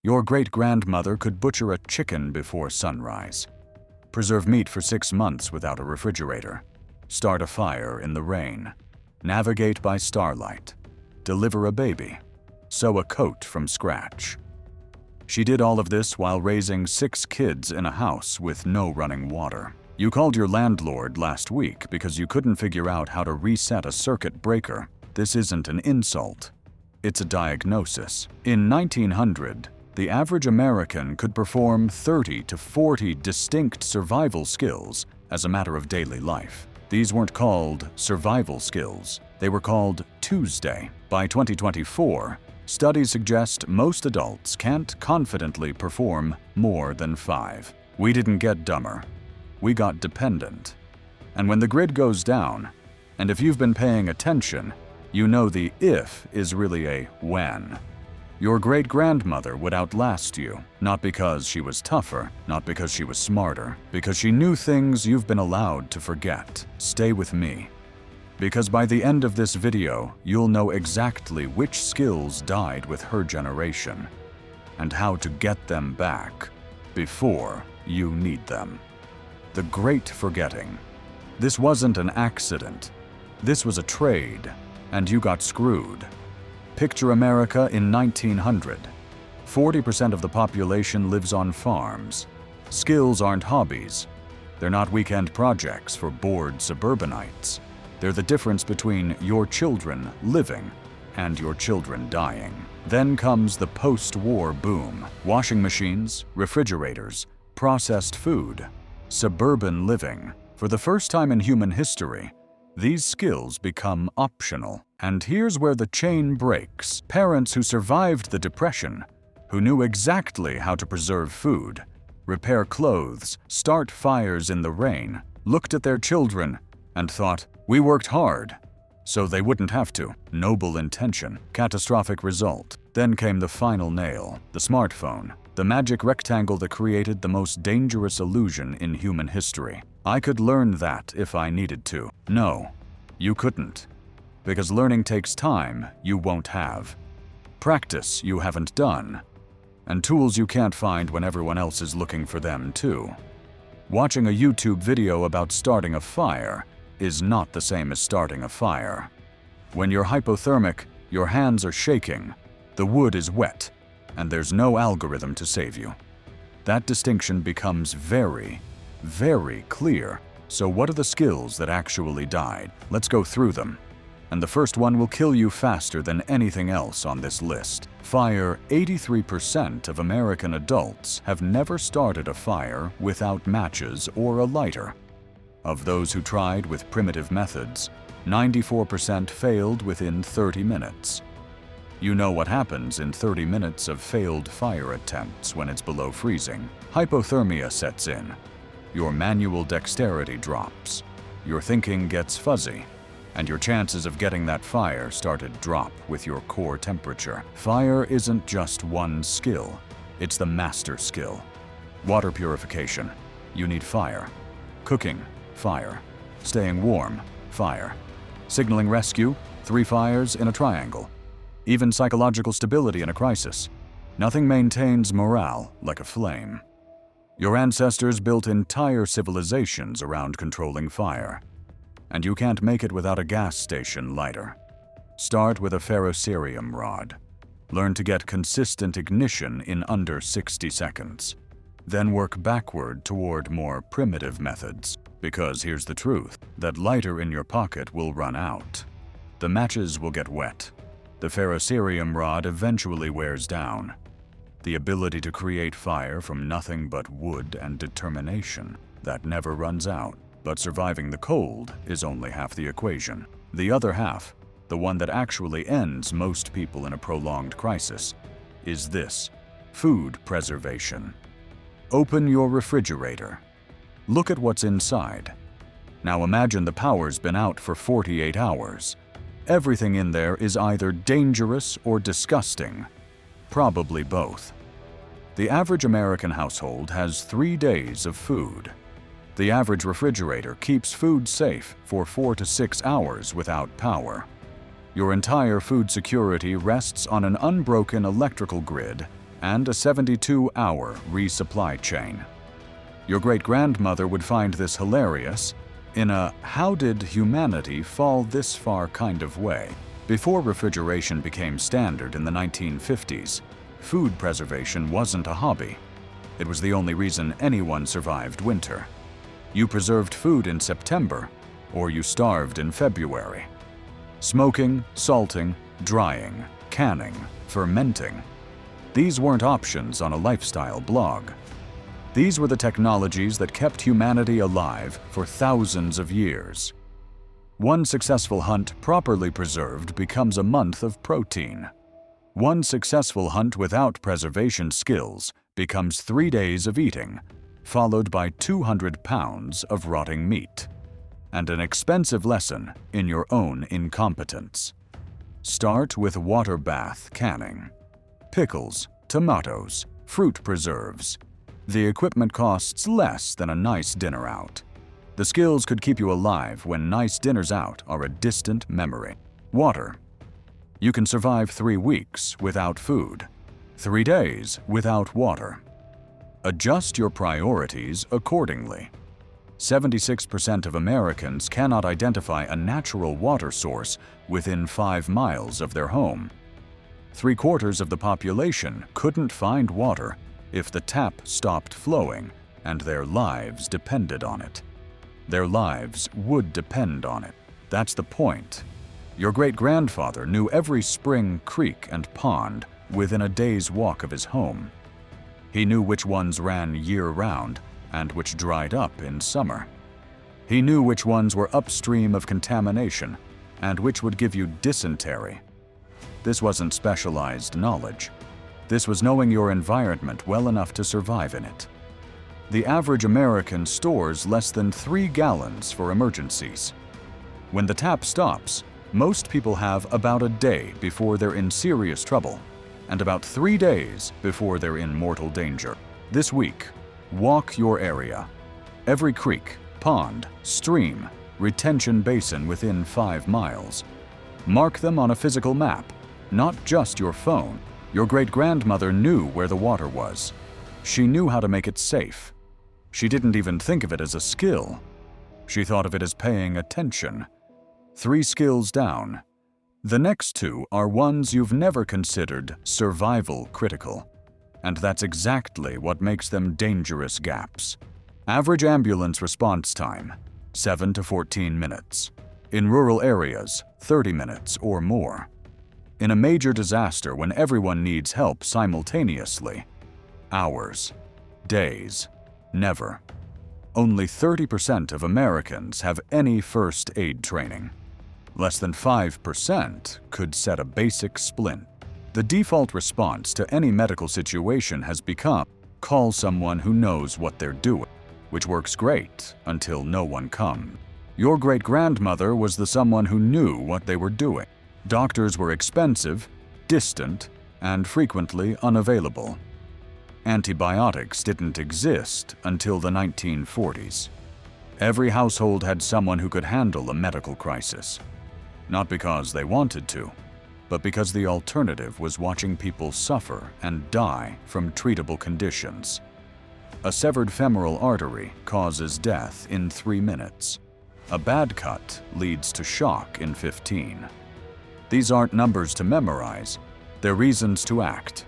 Your great-grandmother could butcher a chicken before sunrise, preserve meat for 6 months without a refrigerator, start a fire in the rain, navigate by starlight, deliver a baby, sew a coat from scratch. She did all of this while raising 6 kids in a house with no running water. You called your landlord last week because you couldn't figure out how to reset a circuit breaker. This isn't an insult. It's a diagnosis. In 1900, the average American could perform 30 to 40 distinct survival skills as a matter of daily life. These weren't called survival skills. They were called Tuesday. By 2024, studies suggest most adults can't confidently perform more than 5. We didn't get dumber. We got dependent. And when the grid goes down, and if you've been paying attention, you know the if is really a when. Your great-grandmother would outlast you, not because she was tougher, not because she was smarter, because she knew things you've been allowed to forget. Stay with me. Because by the end of this video, you'll know exactly which skills died with her generation, and how to get them back before you need them. The Great Forgetting. This wasn't an accident. This was a trade, and you got screwed. Picture America in 1900. 40% of the population lives on farms. Skills aren't hobbies. They're not weekend projects for bored suburbanites. They're the difference between your children living and your children dying. Then comes the post-war boom. Washing machines, refrigerators, processed food, suburban living. For the first time in human history, these skills become optional. And here's where the chain breaks. Parents who survived the Depression, who knew exactly how to preserve food, repair clothes, start fires in the rain, looked at their children and thought, "We worked hard, so they wouldn't have to." Noble intention, catastrophic result. Then came the final nail, the smartphone, the magic rectangle that created the most dangerous illusion in human history. I could learn that if I needed to. No, you couldn't. Because learning takes time you won't have, practice you haven't done, and tools you can't find when everyone else is looking for them too. Watching a YouTube video about starting a fire is not the same as starting a fire. When you're hypothermic, your hands are shaking, the wood is wet, and there's no algorithm to save you. That distinction becomes very, very clear. So what are the skills that actually died? Let's go through them. And the first one will kill you faster than anything else on this list. Fire. 83% of American adults have never started a fire without matches or a lighter. Of those who tried with primitive methods, 94% failed within 30 minutes. You know what happens in 30 minutes of failed fire attempts when it's below freezing. Hypothermia sets in. Your manual dexterity drops. Your thinking gets fuzzy. And your chances of getting that fire started drop with your core temperature. Fire isn't just one skill, it's the master skill. Water purification, you need fire. Cooking, fire. Staying warm, fire. Signaling rescue, 3 fires in a triangle. Even psychological stability in a crisis. Nothing maintains morale like a flame. Your ancestors built entire civilizations around controlling fire. And you can't make it without a gas station lighter. Start with a ferrocerium rod. Learn to get consistent ignition in under 60 seconds. Then work backward toward more primitive methods. Because here's the truth, that lighter in your pocket will run out. The matches will get wet. The ferrocerium rod eventually wears down. The ability to create fire from nothing but wood and determination, that never runs out. But surviving the cold is only half the equation. The other half, the one that actually ends most people in a prolonged crisis, is this: food preservation. Open your refrigerator. Look at what's inside. Now imagine the power's been out for 48 hours. Everything in there is either dangerous or disgusting. Probably both. The average American household has 3 days of food. The average refrigerator keeps food safe for 4 to 6 hours without power. Your entire food security rests on an unbroken electrical grid and a 72-hour resupply chain. Your great-grandmother would find this hilarious in a "how did humanity fall this far" kind of way. Before refrigeration became standard in the 1950s, food preservation wasn't a hobby. It was the only reason anyone survived winter. You preserved food in September, or you starved in February. Smoking, salting, drying, canning, fermenting. These weren't options on a lifestyle blog. These were the technologies that kept humanity alive for thousands of years. One successful hunt properly preserved becomes a month of protein. One successful hunt without preservation skills becomes 3 days of eating, followed by 200 pounds of rotting meat, and an expensive lesson in your own incompetence. Start with water bath canning. Pickles, tomatoes, fruit preserves. The equipment costs less than a nice dinner out. The skills could keep you alive when nice dinners out are a distant memory. Water. You can survive 3 weeks without food, 3 days without water. Adjust your priorities accordingly. 76% of Americans cannot identify a natural water source within 5 miles of their home. 3/4 of the population couldn't find water if the tap stopped flowing and their lives depended on it. Their lives would depend on it. That's the point. Your great-grandfather knew every spring, creek, and pond within a day's walk of his home. He knew which ones ran year-round and which dried up in summer. He knew which ones were upstream of contamination and which would give you dysentery. This wasn't specialized knowledge. This was knowing your environment well enough to survive in it. The average American stores less than 3 gallons for emergencies. When the tap stops, most people have about a day before they're in serious trouble, and about 3 days before they're in mortal danger. This week, walk your area. Every creek, pond, stream, retention basin within 5 miles. Mark them on a physical map, not just your phone. Your great-grandmother knew where the water was. She knew how to make it safe. She didn't even think of it as a skill. She thought of it as paying attention. 3 skills down. The next 2 are ones you've never considered survival critical. And that's exactly what makes them dangerous gaps. Average ambulance response time, 7 to 14 minutes. In rural areas, 30 minutes or more. In a major disaster when everyone needs help simultaneously, hours, days, never. Only 30% of Americans have any first aid training. Less than 5% could set a basic splint. The default response to any medical situation has become, call someone who knows what they're doing, which works great until no one comes. Your great-grandmother was the someone who knew what they were doing. Doctors were expensive, distant, and frequently unavailable. Antibiotics didn't exist until the 1940s. Every household had someone who could handle a medical crisis. Not because they wanted to, but because the alternative was watching people suffer and die from treatable conditions. A severed femoral artery causes death in 3 minutes. A bad cut leads to shock in 15. These aren't numbers to memorize, they're reasons to act.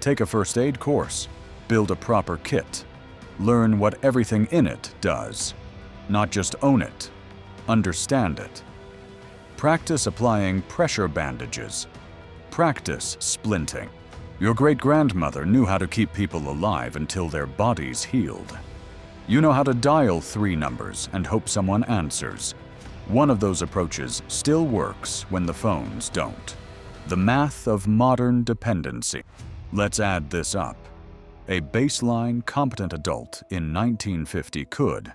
Take a first aid course, build a proper kit, learn what everything in it does. Not just own it, understand it. Practice applying pressure bandages. Practice splinting. Your great-grandmother knew how to keep people alive until their bodies healed. You know how to dial 3 numbers and hope someone answers. One of those approaches still works when the phones don't. The math of modern dependency. Let's add this up. A baseline competent adult in 1950 could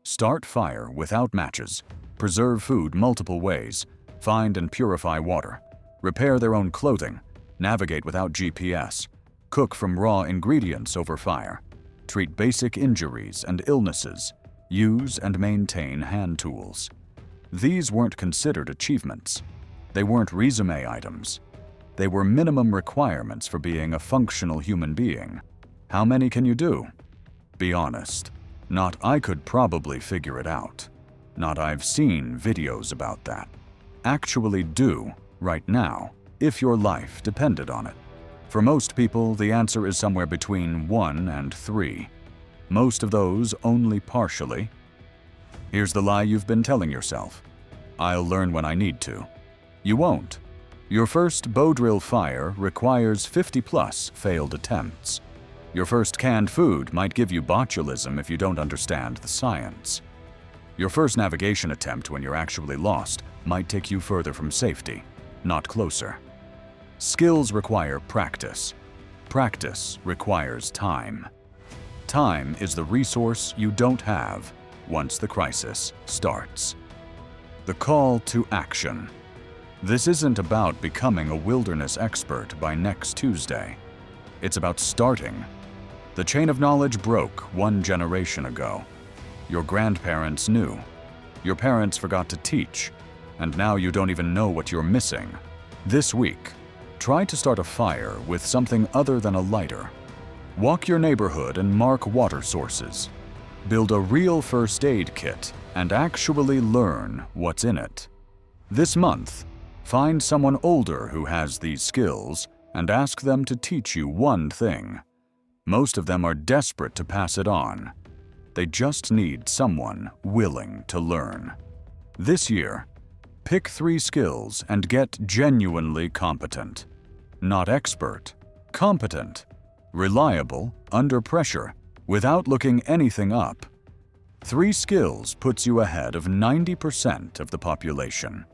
start fire without matches, preserve food multiple ways, find and purify water, repair their own clothing, navigate without GPS, cook from raw ingredients over fire, treat basic injuries and illnesses, use and maintain hand tools. These weren't considered achievements. They weren't resume items. They were minimum requirements for being a functional human being. How many can you do? Be honest. Not I could probably figure it out. Not I've seen videos about that. Actually do, right now, if your life depended on it. For most people, the answer is somewhere between 1 and 3. Most of those only partially. Here's the lie you've been telling yourself. I'll learn when I need to. You won't. Your first bow drill fire requires 50+ failed attempts. Your first canned food might give you botulism if you don't understand the science. Your first navigation attempt when you're actually lost might take you further from safety, not closer. Skills require practice. Practice requires time. Time is the resource you don't have once the crisis starts. The call to action. This isn't about becoming a wilderness expert by next Tuesday. It's about starting. The chain of knowledge broke 1 generation ago. Your grandparents knew. Your parents forgot to teach, and now you don't even know what you're missing. This week, try to start a fire with something other than a lighter. Walk your neighborhood and mark water sources. Build a real first aid kit and actually learn what's in it. This month, find someone older who has these skills and ask them to teach you one thing. Most of them are desperate to pass it on. They just need someone willing to learn. This year, pick 3 skills and get genuinely competent. Not expert, competent, reliable, under pressure, without looking anything up. 3 skills puts you ahead of 90% of the population.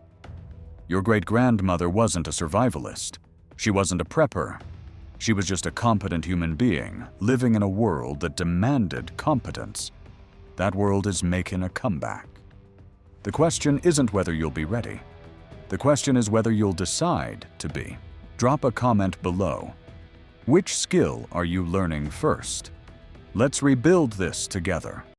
Your great-grandmother wasn't a survivalist. She wasn't a prepper. She was just a competent human being living in a world that demanded competence. That world is making a comeback. The question isn't whether you'll be ready. The question is whether you'll decide to be. Drop a comment below. Which skill are you learning first? Let's rebuild this together.